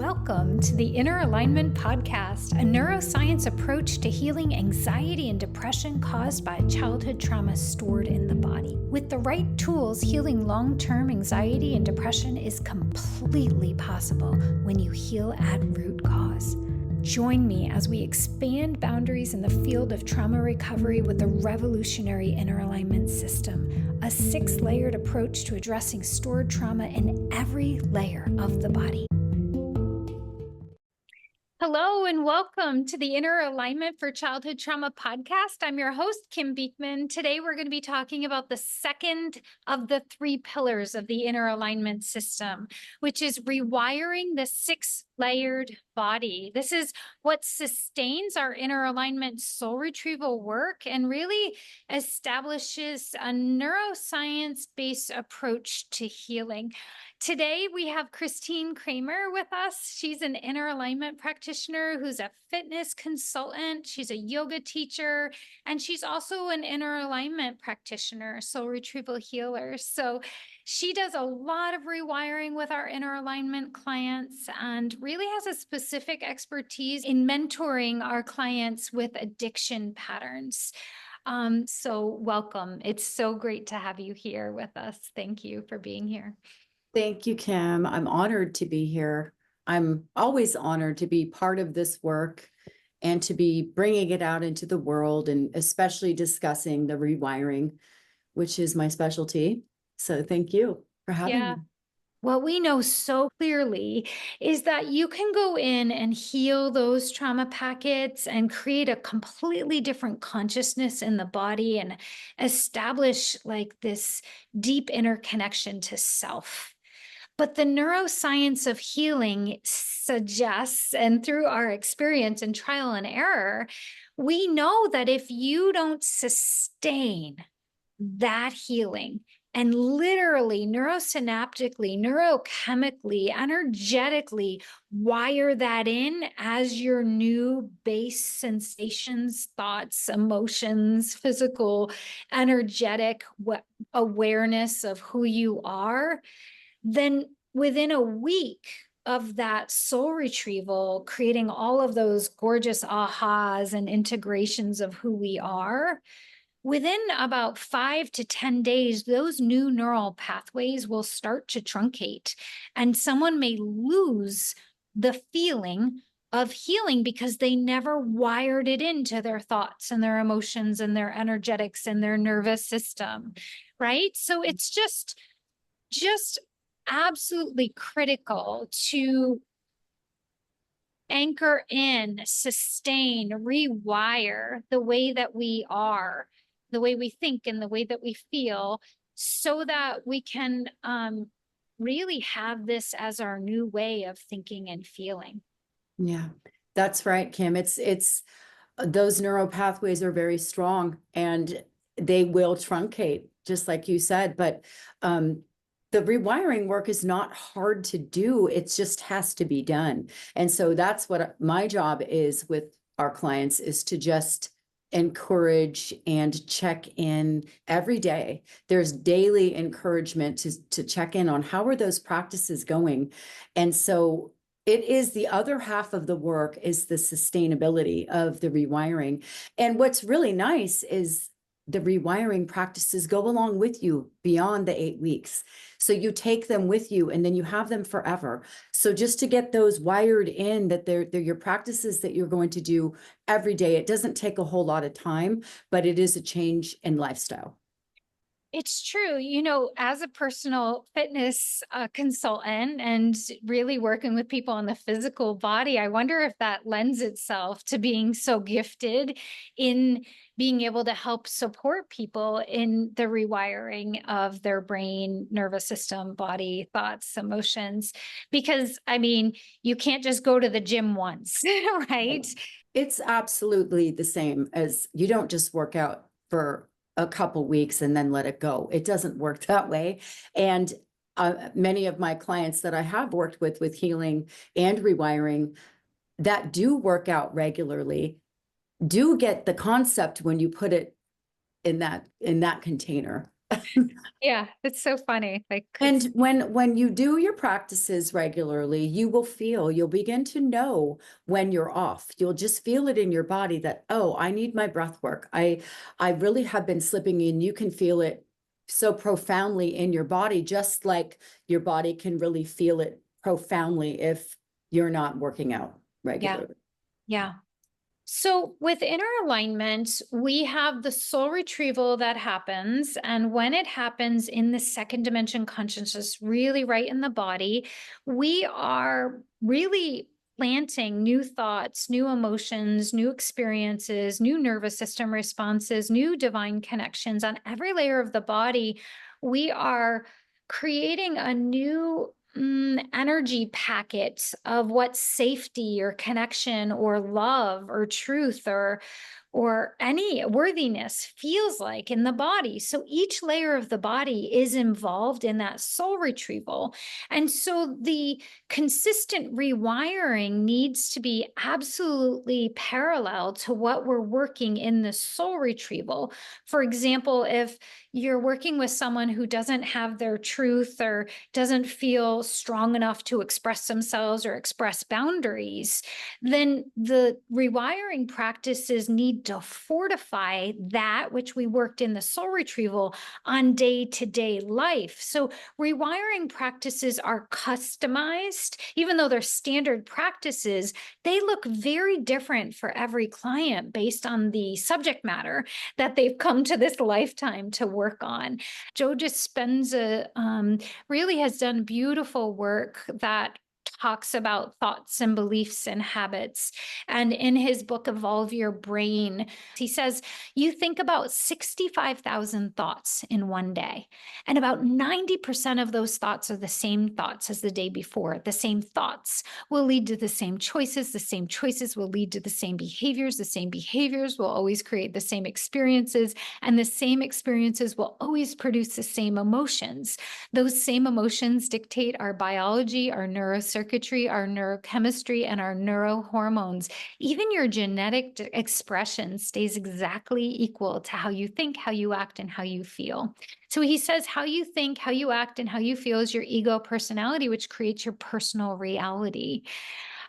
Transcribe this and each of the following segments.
Welcome to the Inner Alignment Podcast, a neuroscience approach to healing anxiety and depression caused by childhood trauma stored in the body. With the right tools, healing long-term anxiety and depression is completely possible when you heal at root cause. Join me as we expand boundaries in the field of trauma recovery with the revolutionary Inner Alignment System, a 6-layered approach to addressing stored trauma in every layer of the body. Hello and welcome to the Inner Alignment for Childhood Trauma podcast. I'm your host, Kim Beekman. Today we're going to be talking about the second of the 3 pillars of the Inner Alignment System, which is rewiring the 6-layered body. This is what sustains our Inner Alignment Soul Retrieval work and really establishes a neuroscience-based approach to healing. Today, we have Christine Kramer with us. She's an Inner Alignment Practitioner who's a fitness consultant. She's a yoga teacher, and she's also an Inner Alignment Practitioner, Soul Retrieval healer. So she does a lot of rewiring with our Inner Alignment clients and really has a specific expertise in mentoring our clients with addiction patterns. So welcome. It's so great to have you here with us. Thank you for being here. Thank you, Kim. I'm honored to be here. I'm always honored to be part of this work and to be bringing it out into the world and especially discussing the rewiring, which is my specialty. So thank you for having me. What we know so clearly is that you can go in and heal those trauma packets and create a completely different consciousness in the body and establish like this deep inner connection to self. But the neuroscience of healing suggests, and through our experience and trial and error, we know that if you don't sustain that healing and literally neurosynaptically, neurochemically, energetically wire that in as your new base sensations, thoughts, emotions, physical, energetic awareness of who you are, then within a week of that soul retrieval, creating all of those gorgeous ahas and integrations of who we are, within about 5 to 10 days, those new neural pathways will start to truncate, and someone may lose the feeling of healing because they never wired it into their thoughts and their emotions and their energetics and their nervous system, right? So it's just absolutely critical to anchor in, sustain, rewire the way that we are, the way we think and the way that we feel, so that we can really have this as our new way of thinking and feeling. Yeah, that's right, Kim. It's those neural pathways are very strong and they will truncate, just like you said, but the rewiring work is not hard to do. It just has to be done. And so that's what my job is with our clients, is to just encourage and check in every day. There's daily encouragement to check in on how are those practices going. And so it is the other half of the work is the sustainability of the rewiring. And what's really nice is the rewiring practices go along with you beyond the 8 weeks. So you take them with you and then you have them forever. So just to get those wired in, that they're your practices that you're going to do every day. It doesn't take a whole lot of time, but it is a change in lifestyle. It's true. You know, as a personal fitness consultant and really working with people on the physical body, I wonder if that lends itself to being so gifted in being able to help support people in the rewiring of their brain, nervous system, body, thoughts, emotions. Because, I mean, you can't just go to the gym once, right? It's absolutely the same as you don't just work out for a couple weeks and then let it go. It doesn't work that way. And many of my clients that I have worked with healing and rewiring that do work out regularly do get the concept when you put it in that container Yeah, it's so funny. Like And it's when you do your practices regularly, you'll begin to know when you're off. You'll just feel it in your body that, oh, I need my breath work. I really have been slipping in. You can feel it so profoundly in your body, just like your body can really feel it profoundly if you're not working out yeah, regularly. yeah. So with inner alignment, we have the soul retrieval that happens. And when it happens in the second dimension consciousness, really right in the body, we are really planting new thoughts, new emotions, new experiences, new nervous system responses, new divine connections on every layer of the body. We are creating a new energy packet of what safety or connection or love or truth or any worthiness feels like in the body. So each layer of the body is involved in that soul retrieval. And so the consistent rewiring needs to be absolutely parallel to what we're working in the soul retrieval. For example, if you're working with someone who doesn't have their truth or doesn't feel strong enough to express themselves or express boundaries, then the rewiring practices need to fortify that which we worked in the soul retrieval on day-to-day life. So rewiring practices are customized, even though they're standard practices, they look very different for every client based on the subject matter that they've come to this lifetime to work on. Joe Dispenza really has done beautiful work that talks about thoughts and beliefs and habits. And in his book, Evolve Your Brain, he says, you think about 65,000 thoughts in one day. And about 90% of those thoughts are the same thoughts as the day before. The same thoughts will lead to the same choices. The same choices will lead to the same behaviors. The same behaviors will always create the same experiences. And the same experiences will always produce the same emotions. Those same emotions dictate our biology, our neurocircuitry, our neurochemistry, and our neurohormones. Even your genetic expression stays exactly equal to how you think, how you act, and how you feel. So he says how you think, how you act, and how you feel is your ego personality, which creates your personal reality.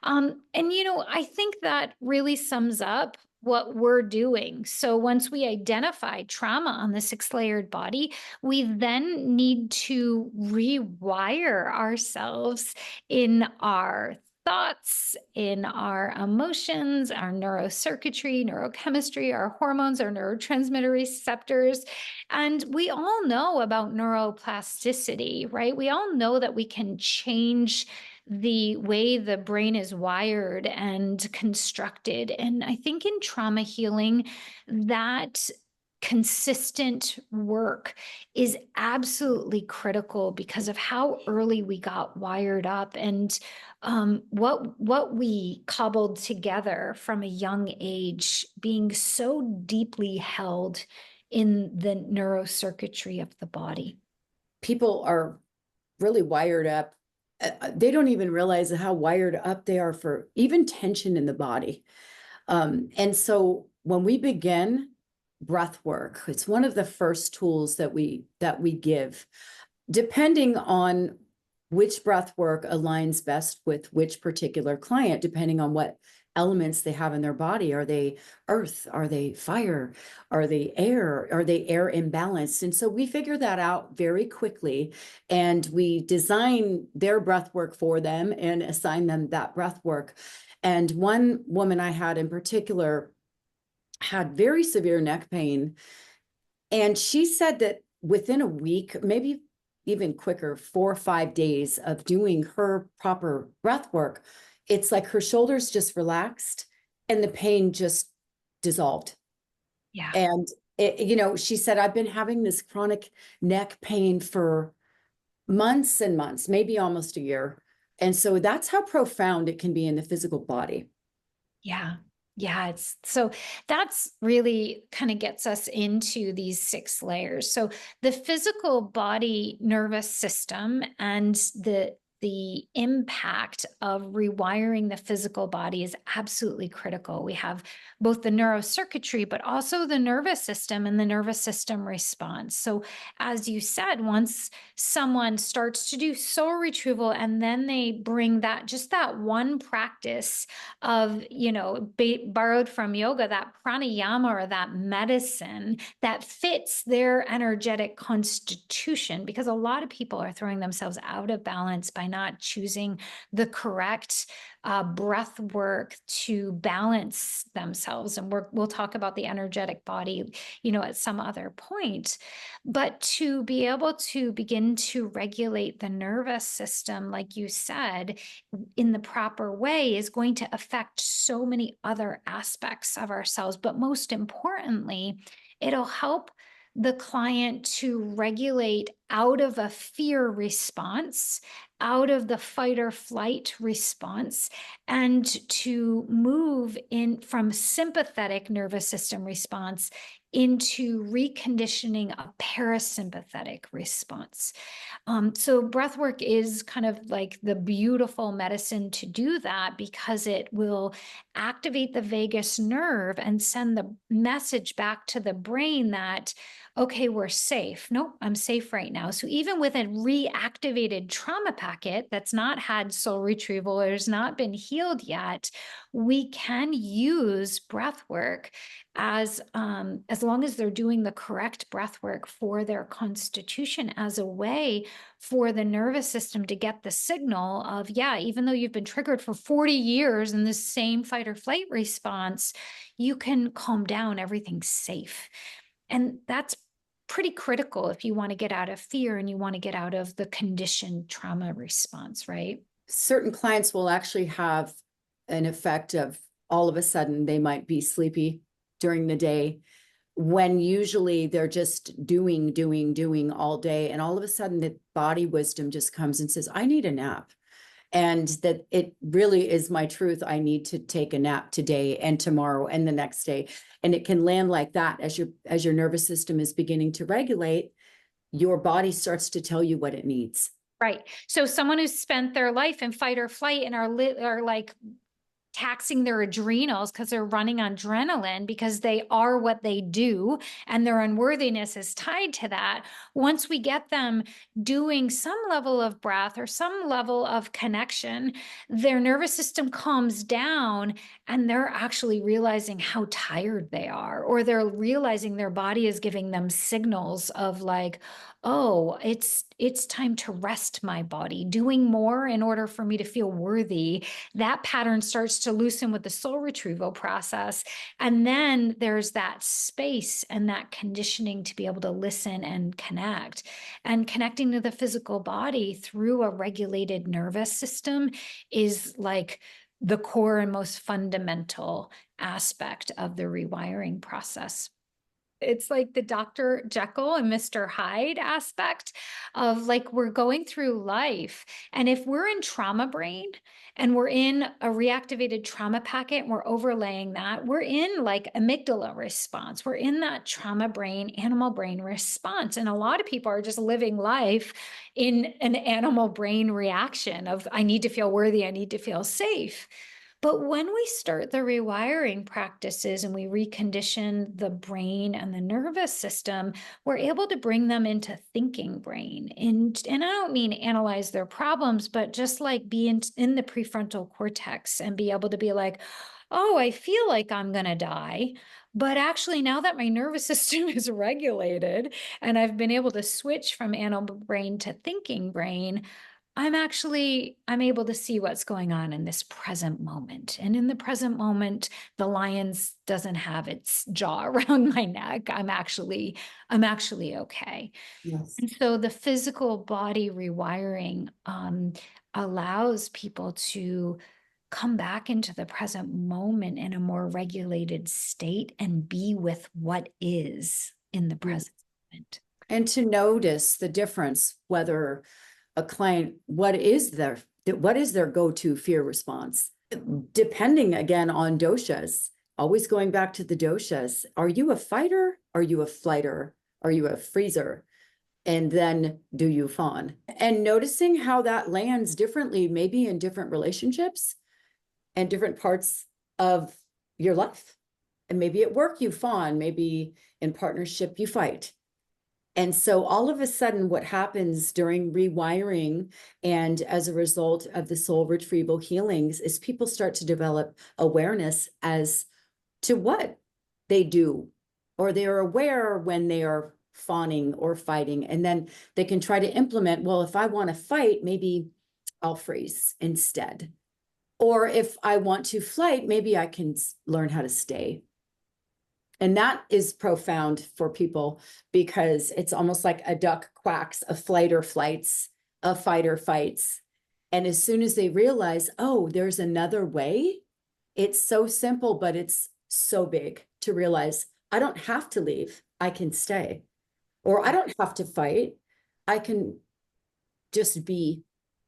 I think that really sums up what we're doing. So once we identify trauma on the six-layered body, we then need to rewire ourselves in our thoughts, in our emotions, our neurocircuitry, neurochemistry, our hormones, our neurotransmitter receptors. And we all know about neuroplasticity, right? We all know that we can change the way the brain is wired and constructed. And I think in trauma healing, that consistent work is absolutely critical because of how early we got wired up and what we cobbled together from a young age, being so deeply held in the neurocircuitry of the body. People are really wired up. They don't even realize how wired up they are for even tension in the body. And so when we begin breath work, it's one of the first tools that we give, depending on which breath work aligns best with which particular client, depending on what elements they have in their body. Are they earth? Are they fire? Are they air? Are they air imbalanced? And so we figure that out very quickly, and we design their breath work for them and assign them that breath work. And one woman I had in particular had very severe neck pain. And she said that within a week, maybe even quicker, 4 or 5 days of doing her proper breath work, it's like her shoulders just relaxed and the pain just dissolved. Yeah. And she said, I've been having this chronic neck pain for months and months, maybe almost a year. And so that's how profound it can be in the physical body. Yeah. Yeah, it's so that's really kind of gets us into these six layers. So the physical body nervous system and the the impact of rewiring the physical body is absolutely critical. We have both the neurocircuitry, but also the nervous system and the nervous system response. So, as you said, once someone starts to do soul retrieval and then they bring that, just that one practice of, borrowed from yoga, that pranayama or that medicine that fits their energetic constitution, because a lot of people are throwing themselves out of balance by not choosing the correct breath work to balance themselves. And we'll talk about the energetic body, at some other point. But to be able to begin to regulate the nervous system, like you said, in the proper way is going to affect so many other aspects of ourselves. But most importantly, it'll help the client to regulate out of a fear response, out of the fight or flight response, and to move in from sympathetic nervous system response into reconditioning a parasympathetic response. So breath work is kind of like the beautiful medicine to do that, because it will activate the vagus nerve and send the message back to the brain that, okay, we're safe. Nope, I'm safe right now. So even with a reactivated trauma packet that's not had soul retrieval or has not been healed yet, we can use breath work as long as they're doing the correct breath work for their constitution, as a way for the nervous system to get the signal of, yeah, even though you've been triggered for 40 years in the same fight or flight response, you can calm down, everything's safe. And that's pretty critical if you want to get out of fear and you want to get out of the conditioned trauma response, right? Certain clients will actually have an effect of all of a sudden they might be sleepy during the day, when usually they're just doing all day. And all of a sudden the body wisdom just comes and says, I need a nap. And that it really is my truth. I need to take a nap today and tomorrow and the next day. And it can land like that as your nervous system is beginning to regulate, your body starts to tell you what it needs. Right. So someone who's spent their life in fight or flight and are like taxing their adrenals because they're running on adrenaline because they are what they do and their unworthiness is tied to that. Once we get them doing some level of breath or some level of connection, their nervous system calms down and they're actually realizing how tired they are, or they're realizing their body is giving them signals of like, oh, it's time to rest my body, doing more in order for me to feel worthy. That pattern starts to loosen with the soul retrieval process. And then there's that space and that conditioning to be able to listen and connect. And connecting to the physical body through a regulated nervous system is like the core and most fundamental aspect of the rewiring process. It's like the Dr. Jekyll and Mr. Hyde aspect of like, we're going through life. And if we're in trauma brain and we're in a reactivated trauma packet and we're overlaying that, we're in like amygdala response. We're in that trauma brain, animal brain response. And a lot of people are just living life in an animal brain reaction of, I need to feel worthy, I need to feel safe. But when we start the rewiring practices and we recondition the brain and the nervous system, we're able to bring them into thinking brain. And I don't mean analyze their problems, but just like be in the prefrontal cortex and be able to be like, oh, I feel like I'm going to die. But actually, now that my nervous system is regulated and I've been able to switch from animal brain to thinking brain, I'm able to see what's going on in this present moment. And in the present moment, the lion's doesn't have its jaw around my neck. I'm actually okay. Yes. And so the physical body rewiring allows people to come back into the present moment in a more regulated state and be with what is in the present moment. And to notice the difference, whether a client, what is their go-to fear response? Depending again on doshas, always going back to the doshas. Are you a fighter? Are you a flighter? Are you a freezer? And then do you fawn? And noticing how that lands differently, maybe in different relationships and different parts of your life. And maybe at work you fawn, maybe in partnership you fight. And so all of a sudden, what happens during rewiring and as a result of the soul retrieval healings is people start to develop awareness as to what they do, or they are aware when they are fawning or fighting. And then they can try to implement, well, if I want to fight, maybe I'll freeze instead. Or if I want to flight, maybe I can learn how to stay. And that is profound for people because it's almost like a duck quacks, a flighter flights, a fighter fights. And as soon as they realize, oh, there's another way, it's so simple, but it's so big to realize I don't have to leave, I can stay. Or I don't have to fight, I can just be.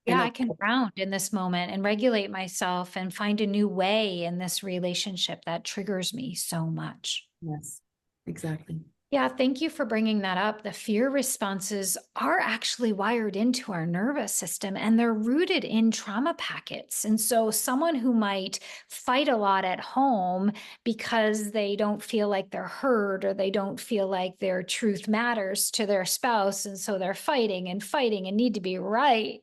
Yeah, And I can ground in this moment and regulate myself and find a new way in this relationship that triggers me so much. yes, exactly. Yeah, thank you for bringing that up. The fear responses are actually wired into our nervous system and they're rooted in trauma packets. And so, someone who might fight a lot at home because they don't feel like they're heard or they don't feel like their truth matters to their spouse. And so they're fighting and need to be right.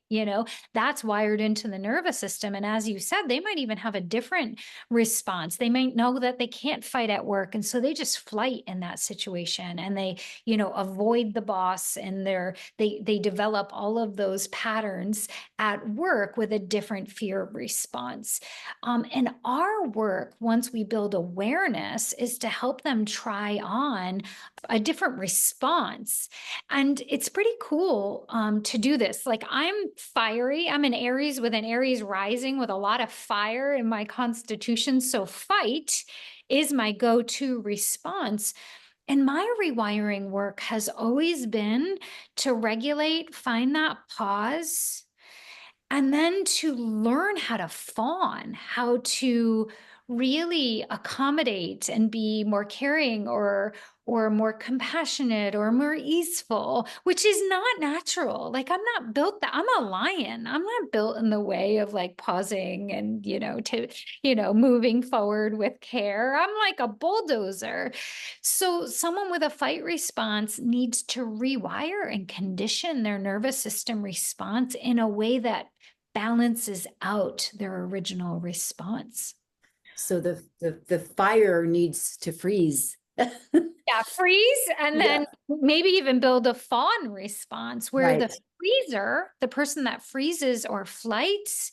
That's wired into the nervous system. And as you said, they might even have a different response. They might know that they can't fight at work. And so they just flight in that situation and they avoid the boss and they develop all of those patterns at work with a different fear response. And our work, once we build awareness, is to help them try on a different response. And it's pretty cool to do this. Like, I'm fiery. I'm an Aries with an Aries rising with a lot of fire in my constitution. So fight is my go-to response. And my rewiring work has always been to regulate, find that pause, and then to learn how to fawn, how to really accommodate and be more caring or more compassionate or more easeful, which is not natural. Like, I'm not built that. I'm a lion. I'm not built in the way of like pausing and moving forward with care. I'm like a bulldozer. So someone with a fight response needs to rewire and condition their nervous system response in a way that balances out their original response. So the fire needs to freeze. Yeah, freeze and Yeah, then maybe even build a fawn response where the right. freezer, the person that freezes or flights,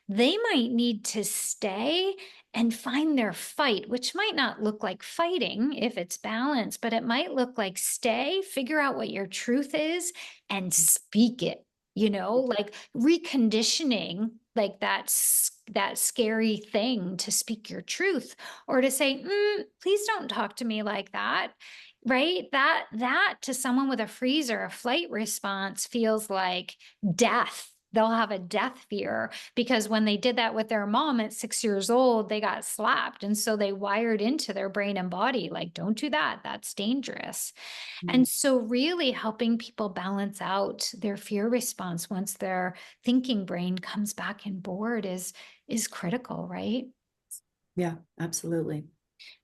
they might need to stay and find their fight, which might not look like fighting if it's balanced, but it might look like stay, figure out what your truth is, and speak it, like reconditioning, like that scary thing to speak your truth or to say, please don't talk to me like that. Right? That to someone with a freeze or a flight response feels like death. They'll have a death fear because when they did that with their mom at 6 years old, they got slapped. And so they wired into their brain and body, like, don't do that. That's dangerous. And so really helping people balance out their fear response once their thinking brain comes back in board is critical, right? Yeah, absolutely.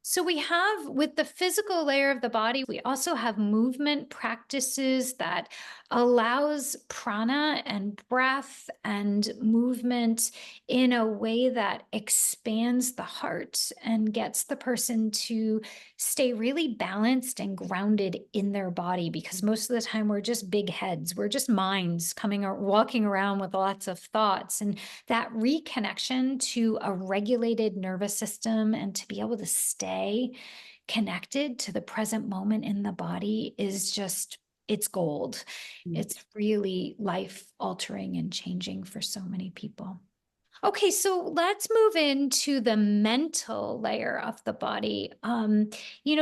So we have, with the physical layer of the body, we also have movement practices that allows prana and breath and movement in a way that expands the heart and gets the person to stay really balanced and grounded in their body. Because most of the time we're just big heads, we're just minds coming or walking around with lots of thoughts. And that reconnection to a regulated nervous system and to be able to stay connected to the present moment in the body is just, it's gold. Mm. It's really life altering and changing for so many people. Okay, so let's move into the mental layer of the body.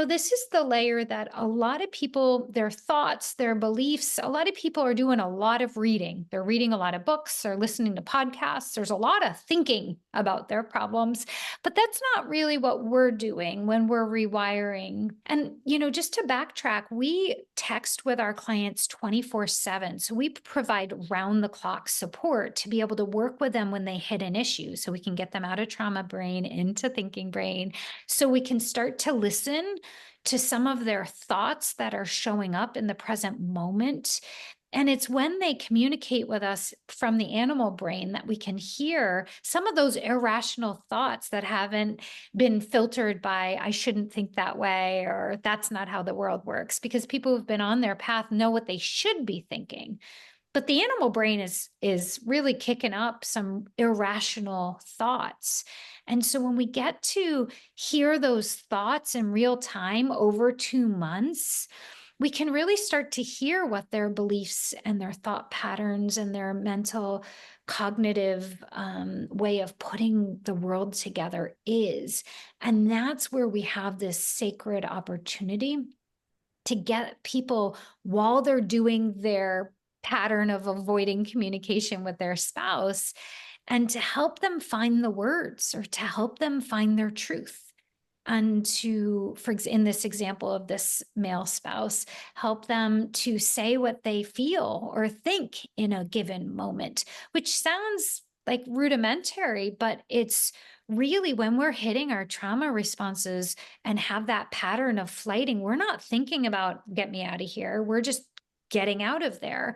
This is the layer that a lot of people, their thoughts, their beliefs, a lot of people are doing a lot of reading. They're reading a lot of books, they're listening to podcasts. There's a lot of thinking about their problems, but that's not really what we're doing when we're rewiring. And, just to backtrack, we text with our clients 24/7. So we provide round the clock support to be able to work with them when they hit an issue. So we can get them out of trauma brain into thinking brain. So we can start to listen to some of their thoughts that are showing up in the present moment. And it's when they communicate with us from the animal brain that we can hear some of those irrational thoughts that haven't been filtered by, I shouldn't think that way, or that's not how the world works, because people who've been on their path know what they should be thinking. But the animal brain is really kicking up some irrational thoughts. And so when we get to hear those thoughts in real time over 2 months, we can really start to hear what their beliefs and their thought patterns and their mental cognitive way of putting the world together is. And that's where we have this sacred opportunity to get people, while they're doing their pattern of avoiding communication with their spouse, and to help them find the words, or to help them find their truth. And to, in this example of this male spouse, help them to say what they feel or think in a given moment, which sounds like rudimentary, but it's really, when we're hitting our trauma responses and have that pattern of flighting, we're not thinking about get me out of here. We're just getting out of there.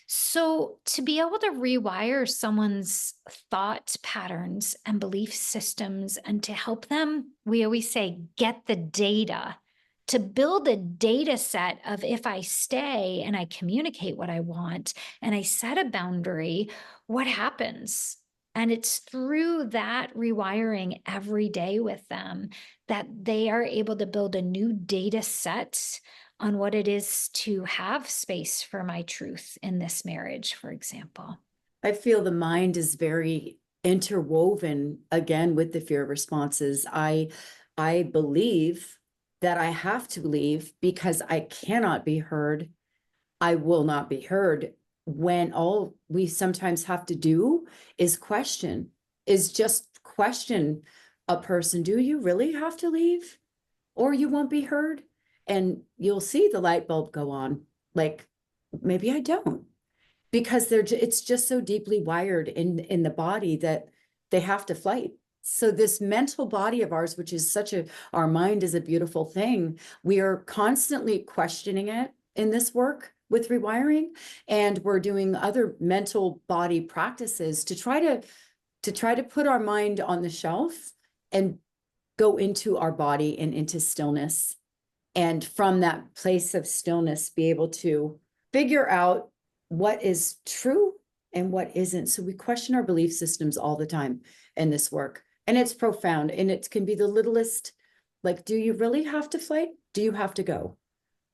So, to be able to rewire someone's thought patterns and belief systems, and to help them, we always say, get the data, to build a data set of, if I stay and I communicate what I want and I set a boundary, what happens? And it's through that rewiring every day with them that they are able to build a new data set on what it is to have space for my truth in this marriage, for example. I feel the mind is very interwoven again with the fear responses. I believe that I have to leave because I cannot be heard. I will not be heard, when all we sometimes have to do is just question a person. Do you really have to leave? Or you won't be heard? And you'll see the light bulb go on. Like, maybe I don't, because it's just so deeply wired in the body that they have to fight. So this mental body of ours, which is our mind is a beautiful thing. We are constantly questioning it in this work with rewiring, and we're doing other mental body practices to try to put our mind on the shelf and go into our body and into stillness. And from that place of stillness, be able to figure out what is true and what isn't. So we question our belief systems all the time in this work. And it's profound. And it can be the littlest, like, do you really have to fight? Do you have to go?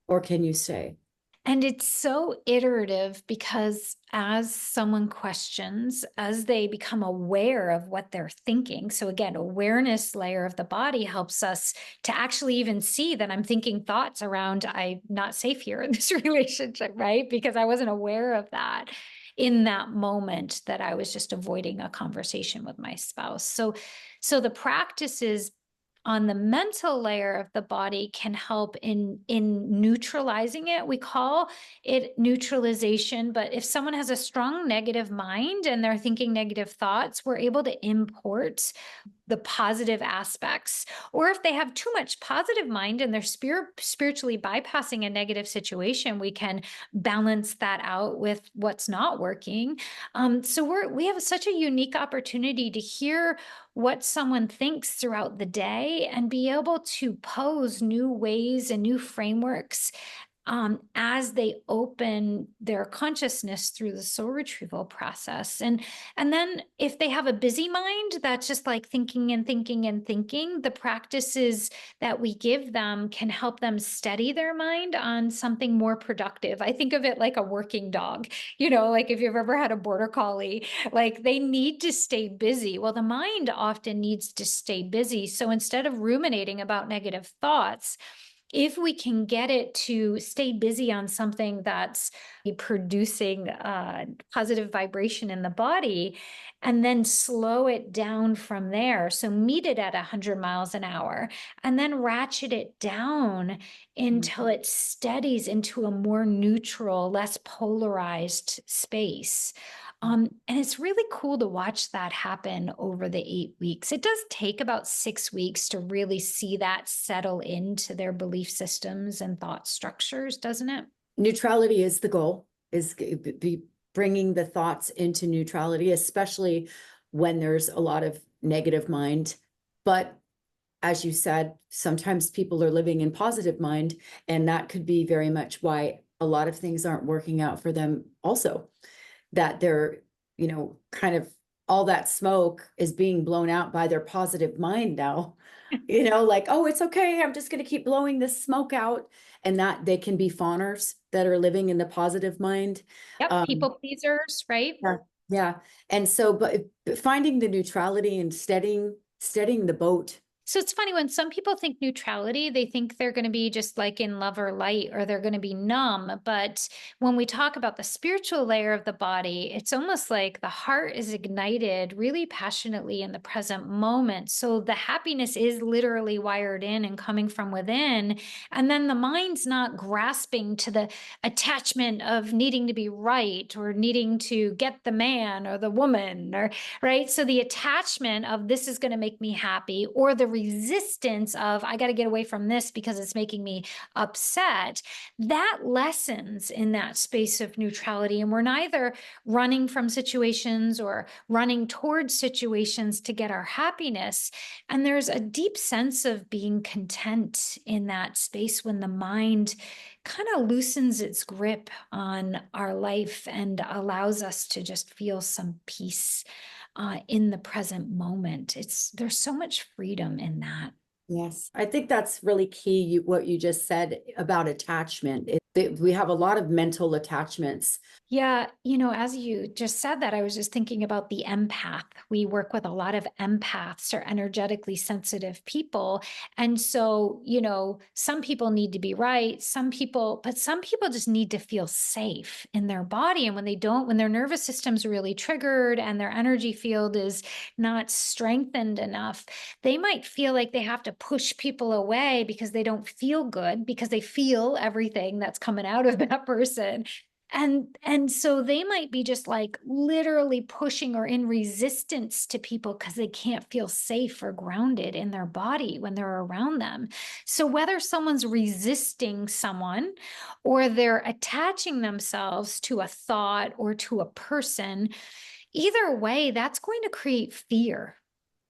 Or can you stay? And it's so iterative, because as someone questions, as they become aware of what they're thinking. So again, awareness layer of the body helps us to actually even see that I'm thinking thoughts around, I'm not safe here in this relationship, right? Because I wasn't aware of that in that moment that I was just avoiding a conversation with my spouse. So the practices on the mental layer of the body can help in neutralizing it. We call it neutralization, but if someone has a strong negative mind and they're thinking negative thoughts, we're able to import the positive aspects. Or if they have too much positive mind and they're spiritually bypassing a negative situation, we can balance that out with what's not working. So we have such a unique opportunity to hear what someone thinks throughout the day and be able to pose new ways and new frameworks as they open their consciousness through the soul retrieval process. And then if they have a busy mind that's just like thinking and thinking and thinking, the practices that we give them can help them steady their mind on something more productive. I think of it like a working dog, like if you've ever had a border collie, like they need to stay busy. Well, the mind often needs to stay busy. So instead of ruminating about negative thoughts, if we can get it to stay busy on something that's producing positive vibration in the body, and then slow it down from there. So meet it at 100 miles an hour and then ratchet it down until it steadies into a more neutral, less polarized space. And it's really cool to watch that happen over the 8 weeks. It does take about 6 weeks to really see that settle into their belief systems and thought structures, doesn't it? Neutrality is the goal, is be bringing the thoughts into neutrality, especially when there's a lot of negative mind. But as you said, sometimes people are living in positive mind, and that could be very much why a lot of things aren't working out for them also, that they're, kind of all that smoke is being blown out by their positive mind now, like, oh, it's okay, I'm just going to keep blowing this smoke out. And that they can be fawners that are living in the positive mind. Yep, people pleasers, right? Yeah, yeah. And so, but finding the neutrality and steadying the boat. So it's funny when some people think neutrality, they think they're going to be just like in love or light, or they're going to be numb. But when we talk about the spiritual layer of the body, it's almost like the heart is ignited really passionately in the present moment. So the happiness is literally wired in and coming from within. And then the mind's not grasping to the attachment of needing to be right or needing to get the man or the woman, or right. So the attachment of this is going to make me happy, or the resistance of I got to get away from this because it's making me upset, that lessens in that space of neutrality. And we're neither running from situations or running towards situations to get our happiness. And there's a deep sense of being content in that space when the mind kind of loosens its grip on our life and allows us to just feel some peace in the present moment. There's so much freedom in that. Yes, I think that's really key, what you just said about attachment. We have a lot of mental attachments. Yeah, as you just said that, I was just thinking about the empath. We work with a lot of empaths or energetically sensitive people. And so, some people need to be right, but some people just need to feel safe in their body. And when their nervous system's really triggered and their energy field is not strengthened enough, they might feel like they have to push people away because they don't feel good, because they feel everything that's coming out of that person. And so they might be just like literally pushing or in resistance to people because they can't feel safe or grounded in their body when they're around them. So whether someone's resisting someone or they're attaching themselves to a thought or to a person, either way, that's going to create fear.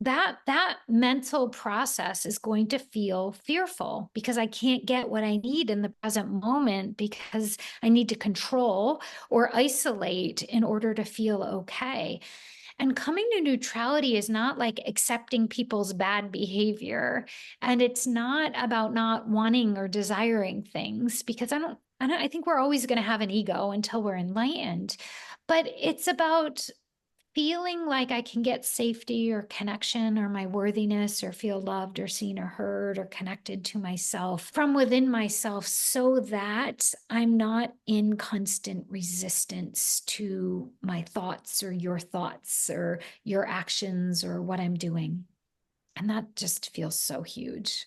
That mental process is going to feel fearful because I can't get what I need in the present moment because I need to control or isolate in order to feel okay. And coming to neutrality is not like accepting people's bad behavior. And it's not about not wanting or desiring things, because I think we're always going to have an ego until we're enlightened. But it's about feeling like I can get safety or connection or my worthiness or feel loved or seen or heard or connected to myself from within myself, so that I'm not in constant resistance to my thoughts or your actions or what I'm doing. And that just feels so huge.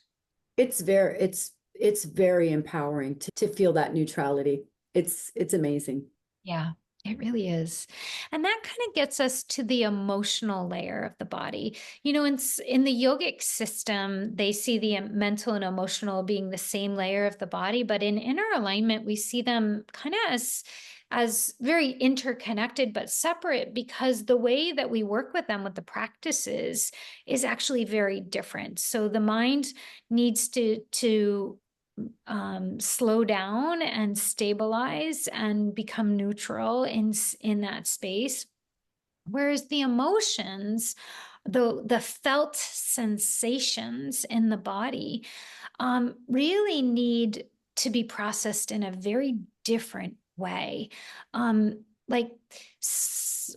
It's very empowering to feel that neutrality. It's amazing. Yeah, it really is. And that kind of gets us to the emotional layer of the body. In the yogic system, they see the mental and emotional being the same layer of the body, but in inner alignment, we see them kind of as very interconnected but separate, because the way that we work with them with the practices is actually very different. So the mind needs to slow down and stabilize and become neutral in that space. Whereas the emotions, the felt sensations in the body, really need to be processed in a very different way. Like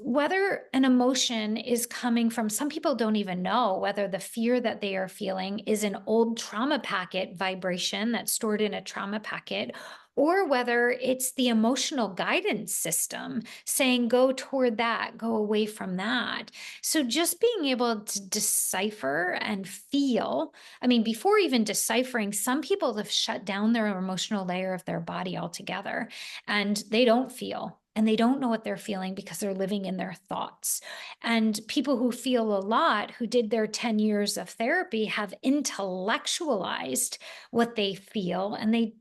whether an emotion is coming from, some people don't even know whether the fear that they are feeling is an old trauma packet vibration that's stored in a trauma packet, or whether it's the emotional guidance system saying, go toward that, go away from that. So just being able to decipher and feel, I mean, before even deciphering, some people have shut down their emotional layer of their body altogether, and they don't feel. And they don't know what they're feeling because they're living in their thoughts. And people who feel a lot, who did their 10 years of therapy, have intellectualized what they feel, and they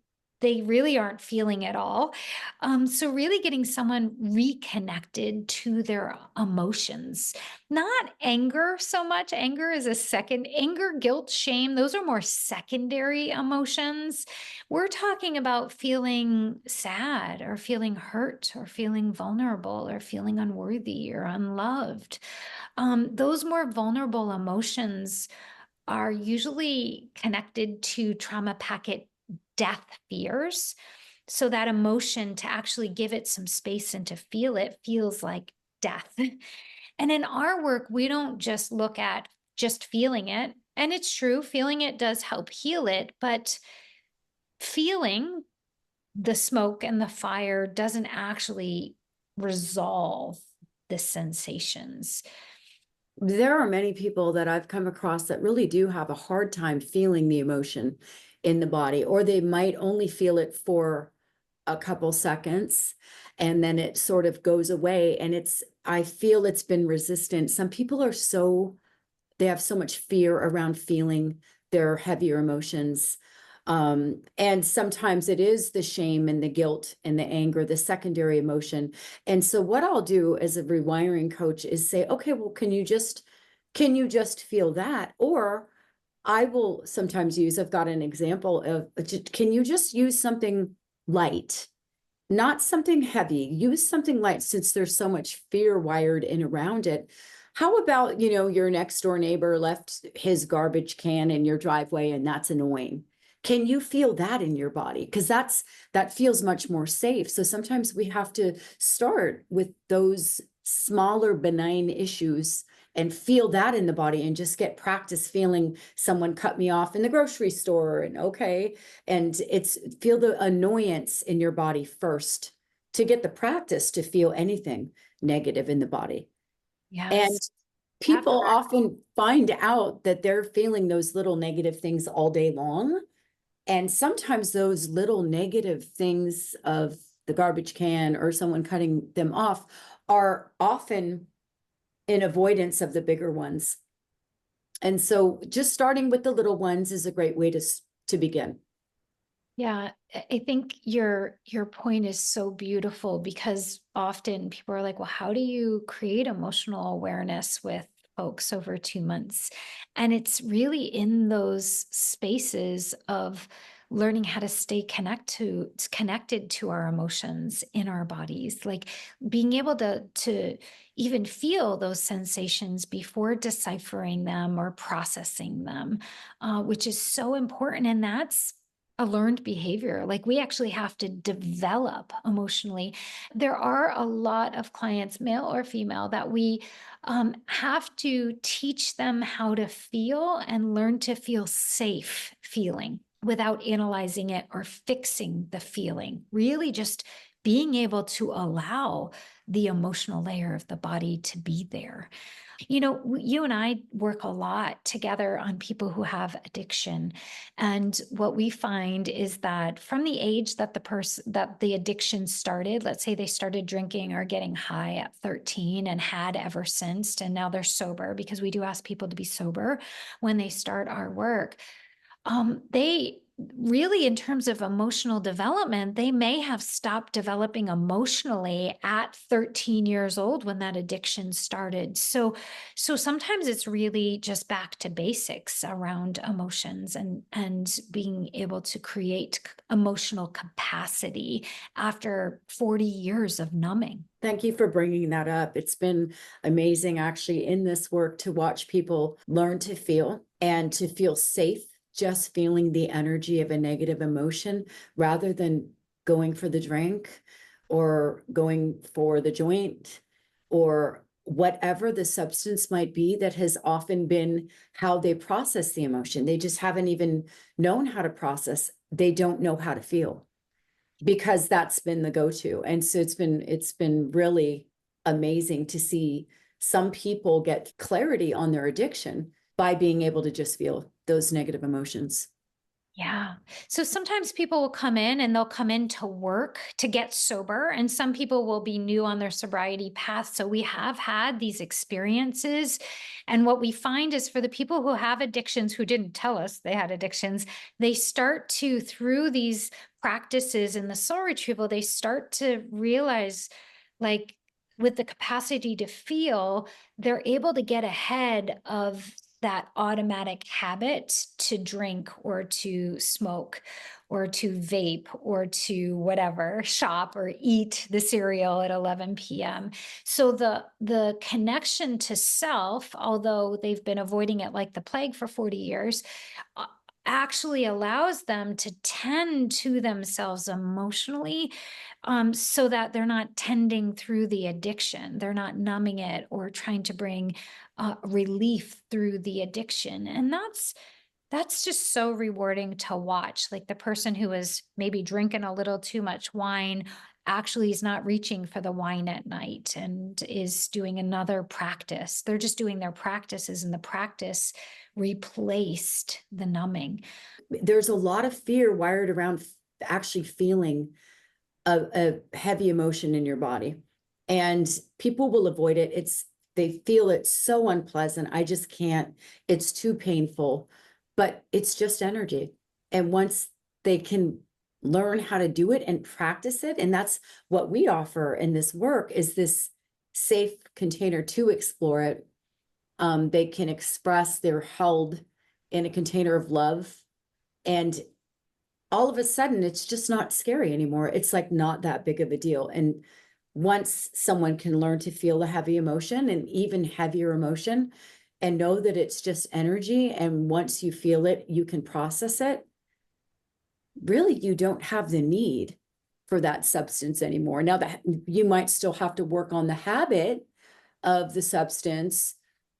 really aren't feeling at all. So really getting someone reconnected to their emotions, not anger so much. Anger is a second, anger, guilt, shame, those are more secondary emotions. We're talking about feeling sad or feeling hurt or feeling vulnerable or feeling unworthy or unloved. Those more vulnerable emotions are usually connected to trauma packet death fears. So that emotion, to actually give it some space and to feel it, feels like death. And in our work, we don't just look at just feeling it. And it's true, feeling it does help heal it, but feeling the smoke and the fire doesn't actually resolve the sensations. There are many people that I've come across that really do have a hard time feeling the emotion in the body, or they might only feel it for a couple seconds and then it sort of goes away. And I feel it's been resistant. Some people they have so much fear around feeling their heavier emotions. And sometimes it is the shame and the guilt and the anger, the secondary emotion. And so what I'll do as a rewiring coach is say, okay, well, can you just feel that? Or I will sometimes I've got an example of, can you just use something light, not something heavy, use something light, since there's so much fear wired in around it. How about, your next door neighbor left his garbage can in your driveway and that's annoying? Can you feel that in your body? Because that feels much more safe. So sometimes we have to start with those smaller benign issues and feel that in the body, and just get practice feeling someone cut me off in the grocery store, and okay. And feel the annoyance in your body first to get the practice to feel anything negative in the body. And Yes. people often find out that they're feeling those little negative things all day long. And sometimes those little negative things of the garbage can or someone cutting them off are often in avoidance of the bigger ones. And so just starting with the little ones is a great way to begin. Yeah, I think your point is so beautiful, because often people are like, well, how do you create emotional awareness with folks over 2 months? And it's really in those spaces of learning how to stay connected to our emotions in our bodies, like being able to even feel those sensations before deciphering them or processing them, which is so important. And that's a learned behavior. Like, we actually have to develop emotionally. There are a lot of clients, male or female, that we have to teach them how to feel and learn to feel safe feeling without analyzing it or fixing the feeling. Really just being able to allow the emotional layer of the body to be there. You and I work a lot together on people who have addiction. And what we find is that from the age that the addiction started, let's say they started drinking or getting high at 13 and had ever since, and now they're sober, because we do ask people to be sober when they start our work. They really, in terms of emotional development, they may have stopped developing emotionally at 13 years old when that addiction started. So sometimes it's really just back to basics around emotions and being able to create emotional capacity after 40 years of numbing. Thank you for bringing that up. It's been amazing actually in this work to watch people learn to feel and to feel safe just feeling the energy of a negative emotion rather than going for the drink or going for the joint or whatever the substance might be that has often been how they process the emotion. They just haven't even known how to process. They don't know how to feel because that's been the go-to. And so it's been really amazing to see some people get clarity on their addiction by being able to just feel those negative emotions. Yeah. So sometimes people will come in and they'll come in to work to get sober, and some people will be new on their sobriety path. So we have had these experiences. And what we find is for the people who have addictions who didn't tell us they had addictions, they start to, through these practices in the soul retrieval, they start to realize, like, with the capacity to feel, they're able to get ahead of that automatic habit to drink or to smoke or to vape or to whatever, shop or eat the cereal at 11 p.m. So the connection to self, although they've been avoiding it like the plague for 40 years, uh, actually allows them to tend to themselves emotionally, so that they're not tending through the addiction. They're not numbing it or trying to bring relief through the addiction. And that's just so rewarding to watch. Like the person who is maybe drinking a little too much wine actually is not reaching for the wine at night and is doing another practice. They're just doing their practices, and the practice replaced the numbing. There's a lot of fear wired around actually feeling a heavy emotion in your body, and people will avoid it. They feel it's so unpleasant. I just can't. It's too painful, but it's just energy. And once they can learn how to do it and practice it, and that's what we offer in this work, is this safe container to explore it. They can express, they're held in a container of love, and all of a sudden it's just not scary anymore. It's like not that big of a deal. And once someone can learn to feel the heavy emotion and even heavier emotion and know that it's just energy, and once you feel it, you can process it, really you don't have the need for that substance anymore. Now that you might still have to work on the habit of the substance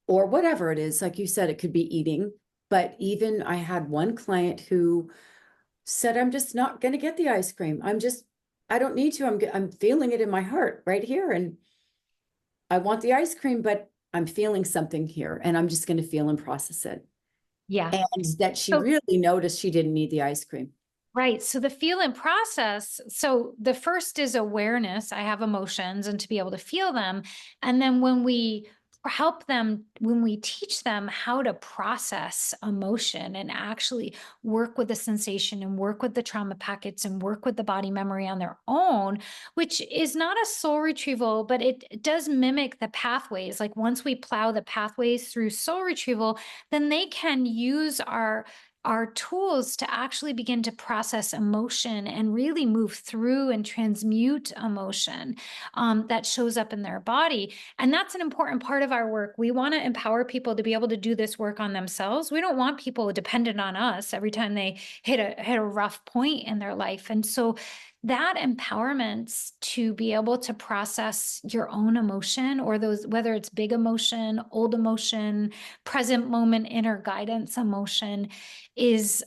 or whatever it is, like you said, it could be eating. But even I had one client who said, I'm just not going to get the ice cream. I don't need to. I'm feeling it in my heart right here. And I want the ice cream, but I'm feeling something here and I'm just going to feel and process it. Yeah. And that she So really noticed she didn't need the ice cream. right. So the feel and process. So the first is awareness. I have emotions and to be able to feel them. And then when we help them, when we teach them how to process emotion and actually work with the sensation and work with the trauma packets and work with the body memory on their own, which is not a soul retrieval, but it does mimic the pathways. Like once we plow the pathways through soul retrieval, then they can use our tools to actually begin to process emotion and really move through and transmute emotion, that shows up in their body. And that's an important part of our work. We want to empower people to be able to do this work on themselves. We don't want people dependent on us every time they hit a rough point in their life. And so that empowerment to be able to process your own emotion, or those, whether it's big emotion, old emotion, present moment, inner guidance emotion, is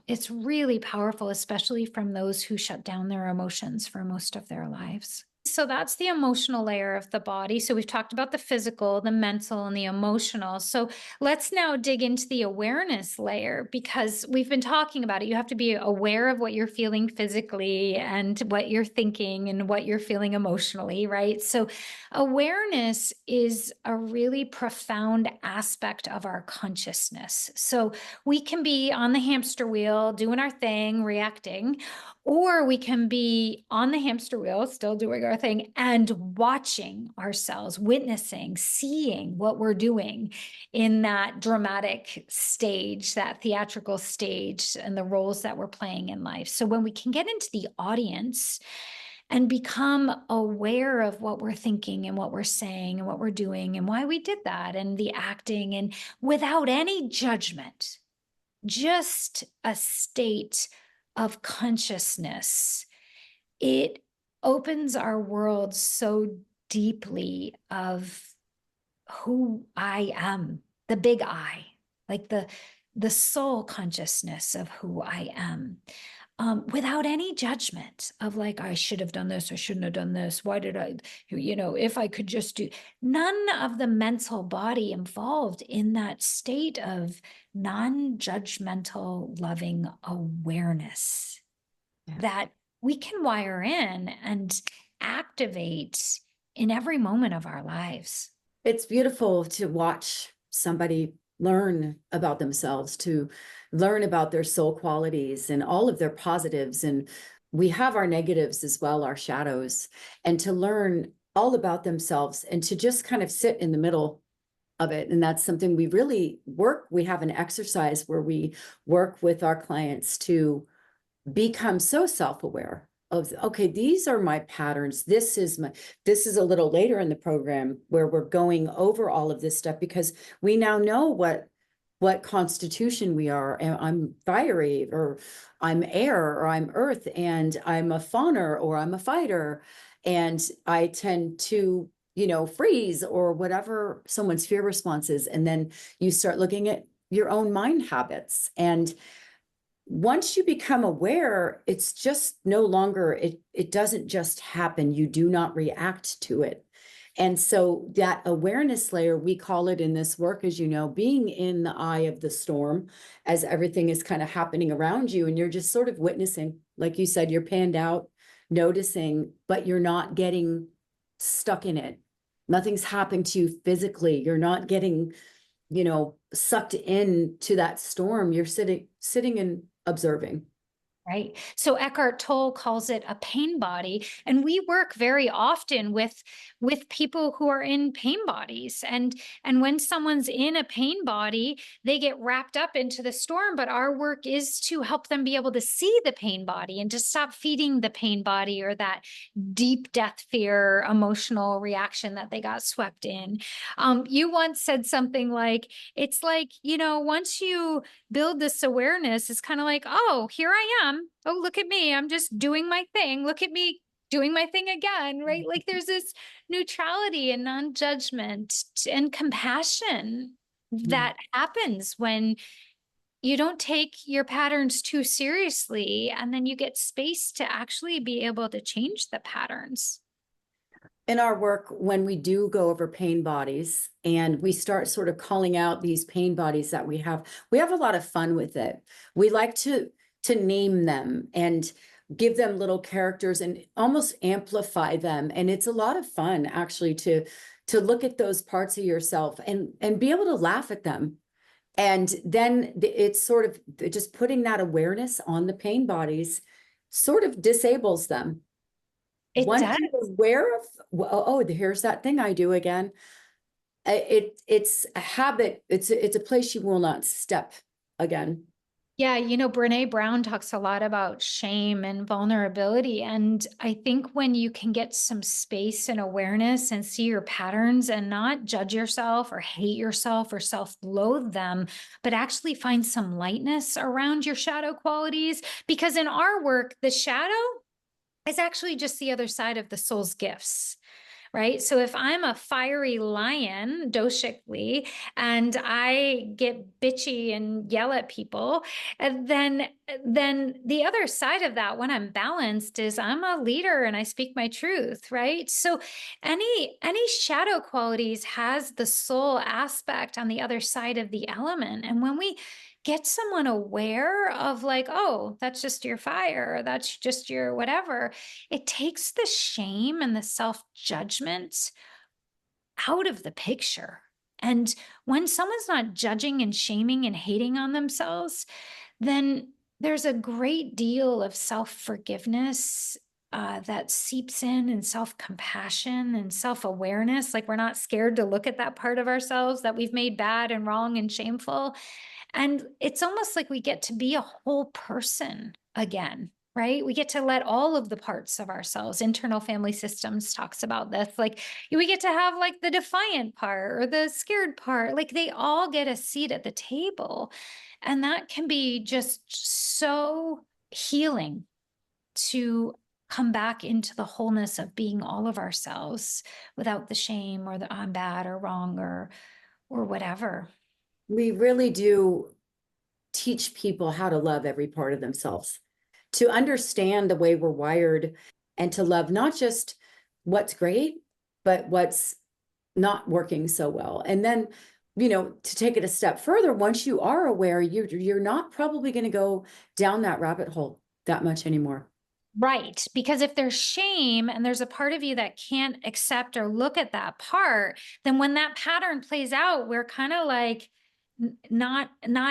it's really powerful, especially from those who shut down their emotions for most of their lives. So that's the emotional layer of the body. So we've talked about the physical, the mental, and the emotional. So let's now dig into the awareness layer, because we've been talking about it. You have to be aware of what you're feeling physically and what you're thinking and what you're feeling emotionally, right? So awareness is a really profound aspect of our consciousness. So we can be on the hamster wheel doing our thing, reacting, or we can be on the hamster wheel, still doing our thing, and watching ourselves, witnessing, seeing what we're doing in that dramatic stage, that theatrical stage, and the roles that we're playing in life. So when we can get into the audience and become aware of what we're thinking and what we're saying and what we're doing and why we did that and the acting, and without any judgment, just a state of consciousness, it opens our world so deeply of who I am, the big I, like the soul consciousness of who I am, without any judgment of like, I should have done this, I shouldn't have done this. Why did I, if I could just do, none of the mental body involved in that state of non-judgmental, loving awareness Yeah. that we can wire in and activate in every moment of our lives. It's beautiful to watch somebody learn about themselves, to learn about their soul qualities and all of their positives. And we have our negatives as well, our shadows, and to learn all about themselves and to just kind of sit in the middle of it. And that's something we really work. We have an exercise where we work with our clients to become so self-aware of, okay, these are my patterns. This is a little later in the program where we're going over all of this stuff, because we now know what constitution we are. And I'm fiery, or I'm air, or I'm earth, and I'm a fawner, or I'm a fighter. And I tend to, freeze, or whatever someone's fear response is. And then you start looking at your own mind habits. And once you become aware, it's just no longer, it doesn't just happen. You do not react to it. And so that awareness layer, we call it in this work, as you know, being in the eye of the storm as everything is kind of happening around you. And you're just sort of witnessing, like you said, you're panned out, noticing, but you're not getting stuck in it. Nothing's happening to you physically. You're not getting, sucked into that storm. You're sitting and observing. Right. So Eckhart Tolle calls it a pain body. And we work very often with people who are in pain bodies. And when someone's in a pain body, they get wrapped up into the storm. But our work is to help them be able to see the pain body and to stop feeding the pain body or that deep death fear emotional reaction that they got swept in. You once said something like, it's like, once you build this awareness, it's kind of like, oh, here I am. Oh, look at me. I'm just doing my thing. Look at me doing my thing again, right? Like there's this neutrality and non-judgment and compassion that happens when you don't take your patterns too seriously, and then you get space to actually be able to change the patterns. In our work, when we do go over pain bodies and we start sort of calling out these pain bodies that we have a lot of fun with it. We like to name them and give them little characters and almost amplify them. And it's a lot of fun actually to look at those parts of yourself and be able to laugh at them. And then it's sort of just putting that awareness on the pain bodies sort of disables them. It Once does. you're aware of, oh, here's that thing I do again. It's a habit. It's a place you will not step again. Yeah, Brene Brown talks a lot about shame and vulnerability. And I think when you can get some space and awareness and see your patterns and not judge yourself or hate yourself or self-loathe them, but actually find some lightness around your shadow qualities. Because in our work, the shadow is actually just the other side of the soul's gifts. Right. So if I'm a fiery lion, doshically, and I get bitchy and yell at people, and then then the other side of that, when I'm balanced, is I'm a leader and I speak my truth, right? So any shadow qualities has the soul aspect on the other side of the element. And when we get someone aware of like, oh, that's just your fire, or that's just your whatever, it takes the shame and the self-judgment out of the picture. And when someone's not judging and shaming and hating on themselves, then there's a great deal of self-forgiveness that seeps in, and self-compassion and self-awareness. Like, we're not scared to look at that part of ourselves that we've made bad and wrong and shameful. And it's almost like we get to be a whole person again, right? We get to let all of the parts of ourselves, internal family systems talks about this. Like, we get to have like the defiant part or the scared part. Like, they all get a seat at the table. And that can be just so healing to come back into the wholeness of being all of ourselves without the shame or the I'm bad or wrong or whatever. We really do teach people how to love every part of themselves, to understand the way we're wired, and to love not just what's great, but what's not working so well. And then, to take it a step further, once you are aware, you're not probably going to go down that rabbit hole that much anymore. Right. Because if there's shame and there's a part of you that can't accept or look at that part, then when that pattern plays out, we're kind of like not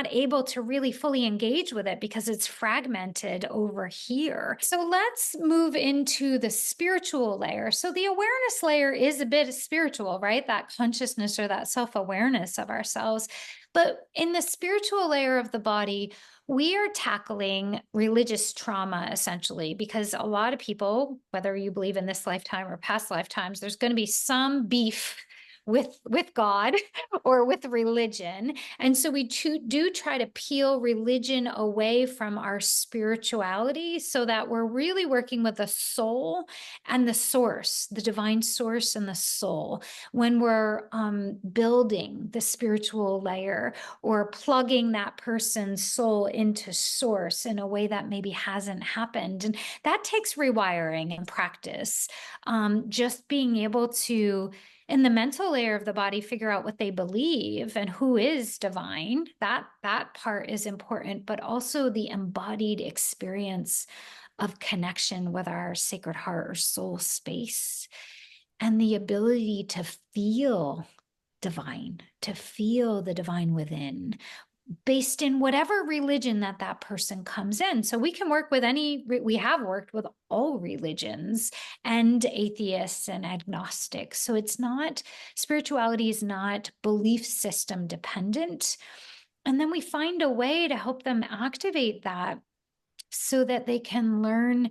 able to really fully engage with it because it's fragmented over here. So let's move into the spiritual layer. So the awareness layer is a bit spiritual, right? That consciousness or that self-awareness of ourselves. But in the spiritual layer of the body, we are tackling religious trauma essentially, because a lot of people, whether you believe in this lifetime or past lifetimes, there's going to be some beef with God or with religion. And so we do try to peel religion away from our spirituality so that we're really working with the soul and the source, the divine source and the soul, when we're building the spiritual layer or plugging that person's soul into source in a way that maybe hasn't happened. And that takes rewiring and practice. Just being able to, in the mental layer of the body, figure out what they believe and who is divine. That part is important, but also the embodied experience of connection with our sacred heart or soul space, and the ability to feel divine, to feel the divine within, based in whatever religion that person comes in. So we can work with we have worked with all religions and atheists and agnostics. So it's not, spirituality is not belief system dependent. And then we find a way to help them activate that so that they can learn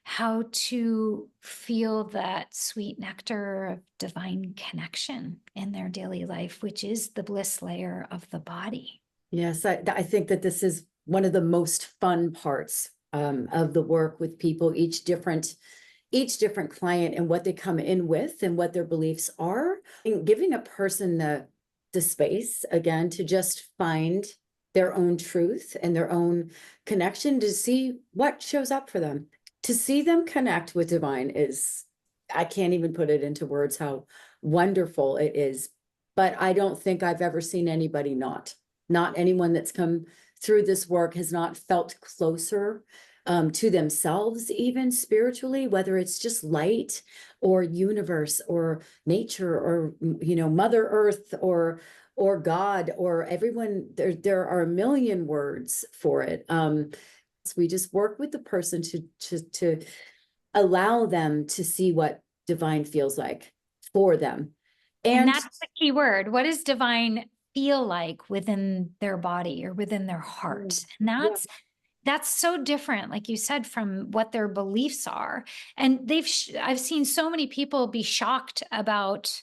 how to feel that sweet nectar of divine connection in their daily life, which is the bliss layer of the body. Yes, I think that this is one of the most fun parts of the work with people, each different client and what they come in with and what their beliefs are, and giving a person the space again to just find their own truth and their own connection, to see what shows up for them. To see them connect with divine is, I can't even put it into words how wonderful it is. But I don't think I've ever seen anybody not anyone that's come through this work has not felt closer to themselves, even spiritually, whether it's just light or universe or nature or, Mother Earth or God or everyone. There are a million words for it. So we just work with the person to allow them to see what divine feels like for them. And And that's the key word. What does divine feel like within their body or within their heart? And yeah. that's so different, like you said, from what their beliefs are. And I've seen so many people be shocked about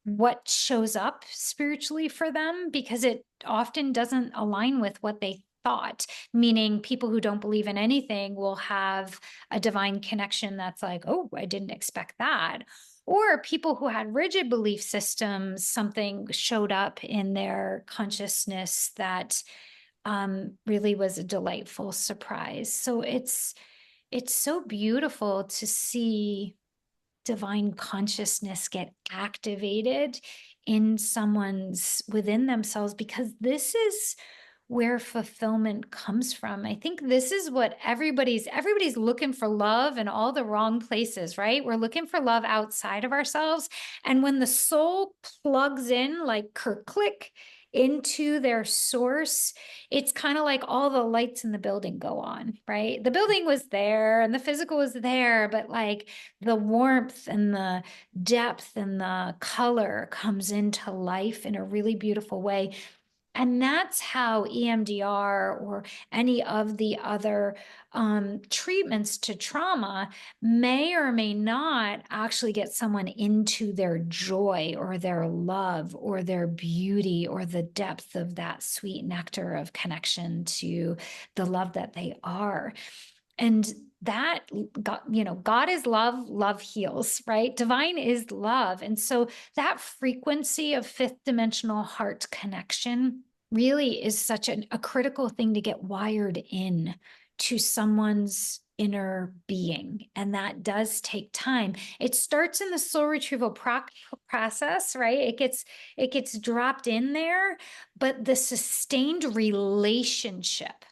what shows up spiritually for them, because it often doesn't align with what they thought. Meaning, people who don't believe in anything will have a divine connection that's like, oh, I didn't expect that. Or people who had rigid belief systems, something showed up in their consciousness that really was a delightful surprise. So it's so beautiful to see divine consciousness get activated in someone's within themselves, because this is where fulfillment comes from. I think this is what everybody's looking for love in all the wrong places, right? We're looking for love outside of ourselves. And when the soul plugs in like click into their source, it's kind of like all the lights in the building go on, right? The building was there and the physical was there, but like the warmth and the depth and the color comes into life in a really beautiful way. And that's how EMDR or any of the other treatments to trauma may or may not actually get someone into their joy or their love or their beauty or the depth of that sweet nectar of connection to the love that they are. And that God, God is love, love heals, right? Divine is love. And so that frequency of fifth dimensional heart connection really is such a critical thing to get wired in to someone's inner being. And that does take time. It starts in the soul retrieval process, right? It gets dropped in there, but the sustained relationship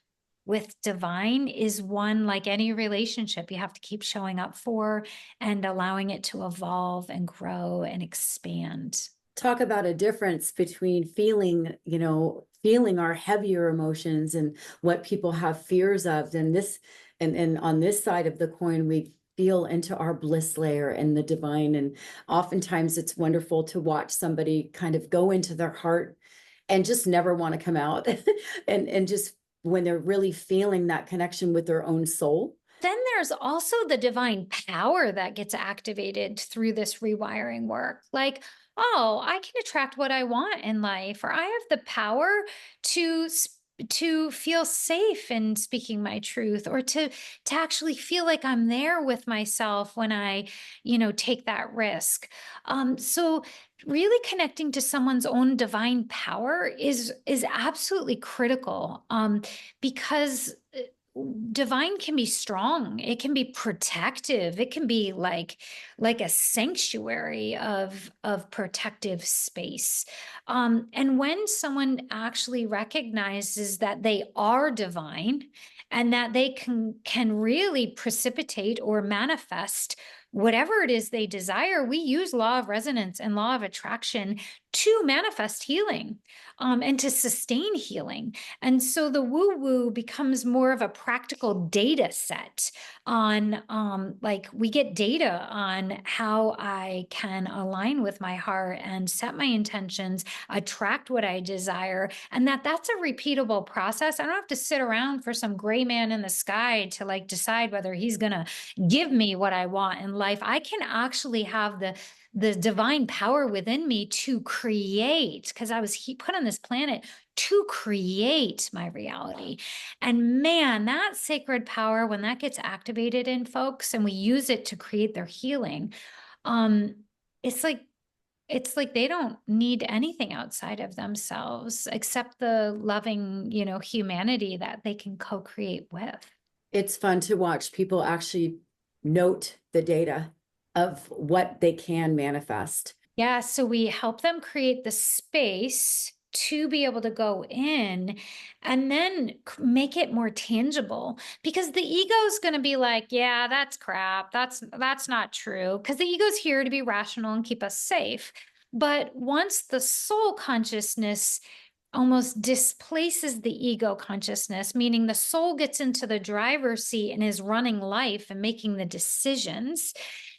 with divine is one, like any relationship, you have to keep showing up for and allowing it to evolve and grow and expand. Talk about a difference between feeling our heavier emotions and what people have fears of. And on this side of the coin, we feel into our bliss layer and the divine. And oftentimes it's wonderful to watch somebody kind of go into their heart and just never want to come out. And just when they're really feeling that connection with their own soul. Then there's also the divine power that gets activated through this rewiring work. Like, oh, I can attract what I want in life, or I have the power to feel safe in speaking my truth, or to actually feel like I'm there with myself when I, take that risk. So really connecting to someone's own divine power is absolutely critical, because divine can be strong, it can be protective, it can be like a sanctuary of protective space. And when someone actually recognizes that they are divine and that they can really precipitate or manifest whatever it is they desire, we use law of resonance and law of attraction to manifest healing, and to sustain healing. And so the woo-woo becomes more of a practical data set on, like, we get data on how I can align with my heart and set my intentions, attract what I desire, and that's a repeatable process. I don't have to sit around for some gray man in the sky to like decide whether he's gonna give me what I want in life. I can actually have the divine power within me to create, because I was put on this planet to create my reality. And man, that sacred power, when that gets activated in folks and we use it to create their healing, um, it's like they don't need anything outside of themselves except the loving, humanity that they can co-create with. It's fun to watch people actually note the data of what they can manifest. Yeah, so we help them create the space to be able to go in and then make it more tangible, because the ego is going to be like, yeah, that's crap. That's not true, because the ego's here to be rational and keep us safe. But once the soul consciousness almost displaces the ego consciousness, meaning the soul gets into the driver's seat and is running life and making the decisions,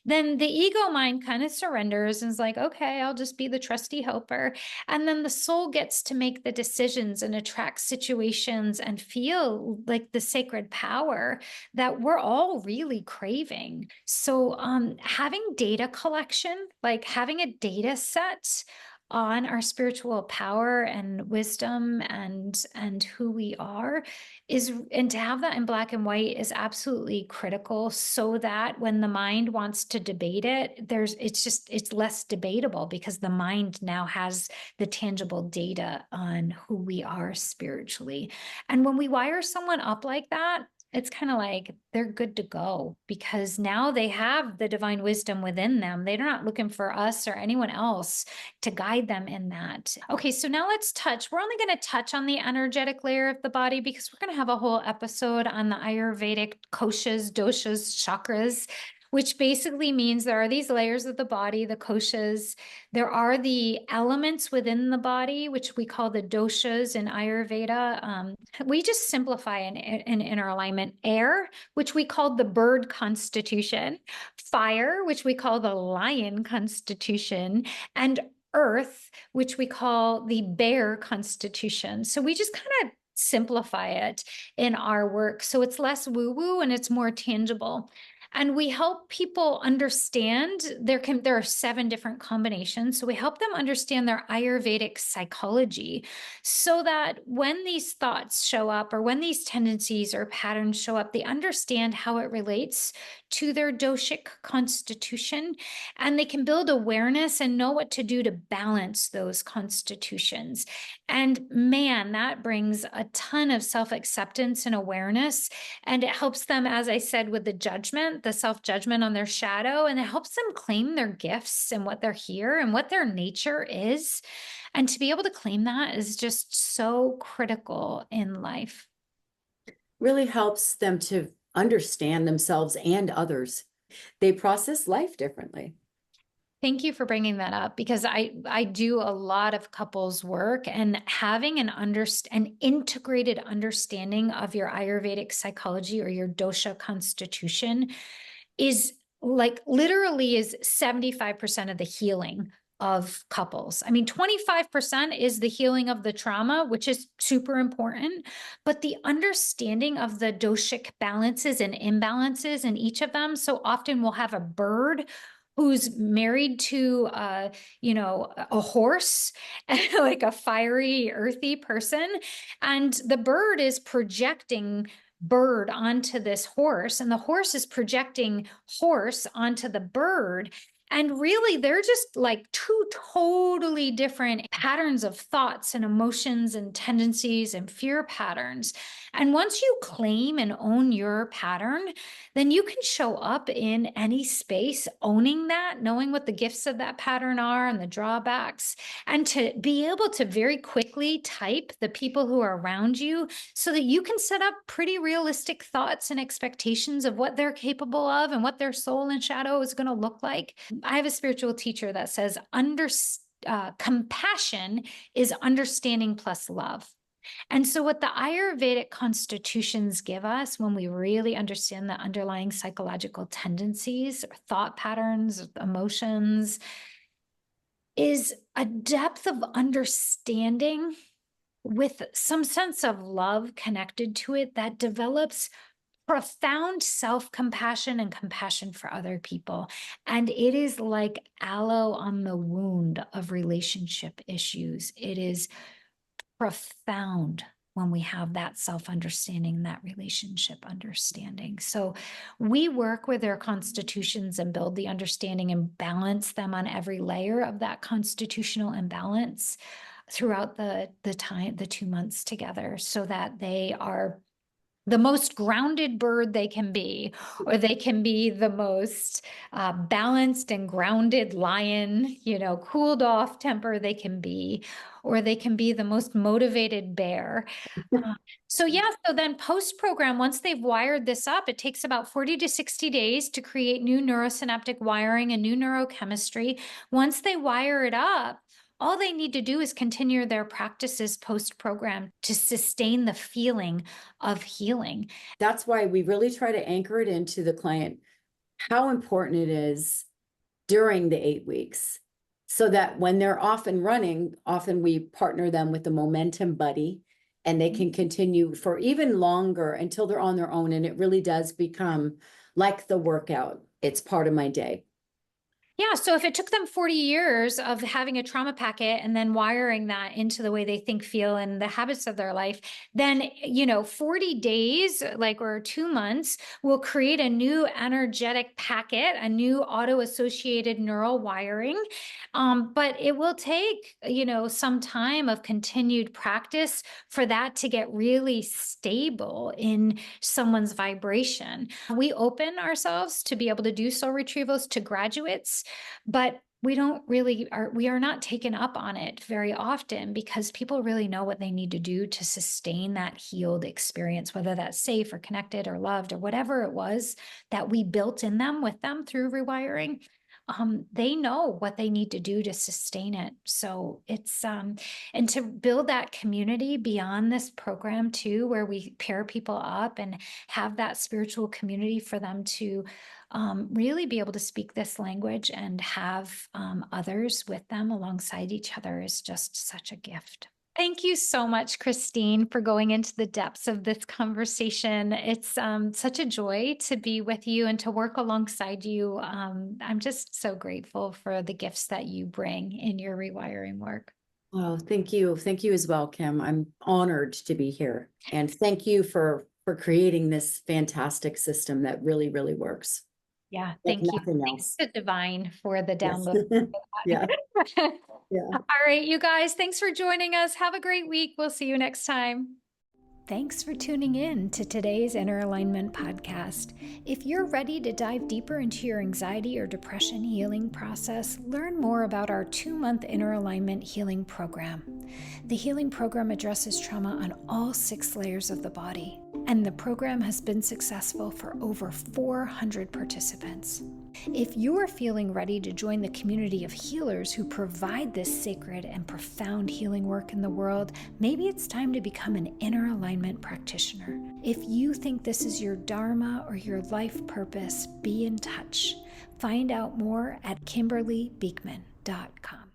then the ego mind kind of surrenders and is like, okay, I'll just be the trusty helper. And then the soul gets to make the decisions and attract situations and feel like the sacred power that we're all really craving. So having data collection, like having a data set on our spiritual power and wisdom and who we are is, and to have that in black and white is absolutely critical, so that when the mind wants to debate it, it's less debatable, because the mind now has the tangible data on who we are spiritually. And when we wire someone up like that, it's kind of like they're good to go, because now they have the divine wisdom within them. They're not looking for us or anyone else to guide them in that. Okay, so now we're only going to touch on the energetic layer of the body, because we're going to have a whole episode on the Ayurvedic koshas, doshas, chakras, which basically means there are these layers of the body, the koshas. There are the elements within the body, which we call the doshas in Ayurveda. We just simplify in inner alignment: air, which we call the bird constitution; fire, which we call the lion constitution; and earth, which we call the bear constitution. So we just kind of simplify it in our work, so it's less woo-woo and it's more tangible. And we help people understand there are 7 different combinations. So we help them understand their Ayurvedic psychology, so that when these thoughts show up, or when these tendencies or patterns show up, they understand how it relates to their doshic constitution, and they can build awareness and know what to do to balance those constitutions. And man, that brings a ton of self-acceptance and awareness. And it helps them, as I said, with the self-judgment on their shadow, and it helps them claim their gifts and what they're here and what their nature is. And to be able to claim that is just so critical in life. Really helps them to understand themselves and others. They process life differently. Thank you for bringing that up, because I do a lot of couples work, and having an integrated understanding of your Ayurvedic psychology or your dosha constitution is like literally is 75% of the healing of couples. I mean, 25% is the healing of the trauma, which is super important, but the understanding of the doshic balances and imbalances in each of them. So often we'll have a bird who's married to a horse, like a fiery, earthy person, and the bird is projecting bird onto this horse, and the horse is projecting horse onto the bird. And really, they're just like 2 totally different patterns of thoughts and emotions and tendencies and fear patterns. And once you claim and own your pattern, then you can show up in any space owning that, knowing what the gifts of that pattern are and the drawbacks, and to be able to very quickly type the people who are around you, so that you can set up pretty realistic thoughts and expectations of what they're capable of and what their soul and shadow is going to look like. I have a spiritual teacher that says compassion is understanding plus love. And so what the Ayurvedic constitutions give us, when we really understand the underlying psychological tendencies, thought patterns, emotions, is a depth of understanding with some sense of love connected to it that develops profound self-compassion and compassion for other people. And it is like aloe on the wound of relationship issues. It is profound when we have that self-understanding, that relationship understanding. So we work with their constitutions and build the understanding and balance them on every layer of that constitutional imbalance throughout the 2 months together, so that they are the most grounded bird they can be, or they can be the most balanced and grounded lion, cooled off temper they can be, or they can be the most motivated bear. So then post-program, once they've wired this up, it takes about 40 to 60 days to create new neurosynaptic wiring and new neurochemistry. Once they wire it up, all they need to do is continue their practices post-program to sustain the feeling of healing. That's why we really try to anchor it into the client, how important it is during the 8 weeks, so that when they're off and running, often we partner them with a momentum buddy, and they can continue for even longer until they're on their own. And it really does become like the workout. It's part of my day. Yeah, so if it took them 40 years of having a trauma packet and then wiring that into the way they think, feel, and the habits of their life, then, 40 days, like, or 2 months will create a new energetic packet, a new auto-associated neural wiring. But it will take, some time of continued practice for that to get really stable in someone's vibration. We open ourselves to be able to do soul retrievals to graduates, but we are not taken up on it very often because people really know what they need to do to sustain that healed experience, whether that's safe or connected or loved or whatever it was that we built in them with them through rewiring. They know what they need to do to sustain it. So and to build that community beyond this program too, where we pair people up and have that spiritual community for them to really be able to speak this language and have others with them alongside each other is just such a gift. Thank you so much, Christine, for going into the depths of this conversation. It's such a joy to be with you and to work alongside you. I'm just so grateful for the gifts that you bring in your rewiring work. Oh, thank you. Thank you as well, Kim. I'm honored to be here. And thank you for creating this fantastic system that really, really works Yeah, like thank you. nothing Thanks else. to Divine for the Yes. download. Yeah. Yeah. All right, you guys, thanks for joining us. Have a great week. We'll see you next time. Thanks for tuning in to today's Inner Alignment podcast. If you're ready to dive deeper into your anxiety or depression healing process, learn more about our 2-month Inner Alignment healing program. The healing program addresses trauma on all 6 layers of the body, and the program has been successful for over 400 participants. If you're feeling ready to join the community of healers who provide this sacred and profound healing work in the world, maybe it's time to become an Inner Alignment practitioner. If you think this is your dharma or your life purpose, be in touch. Find out more at KimberlyBeekman.com.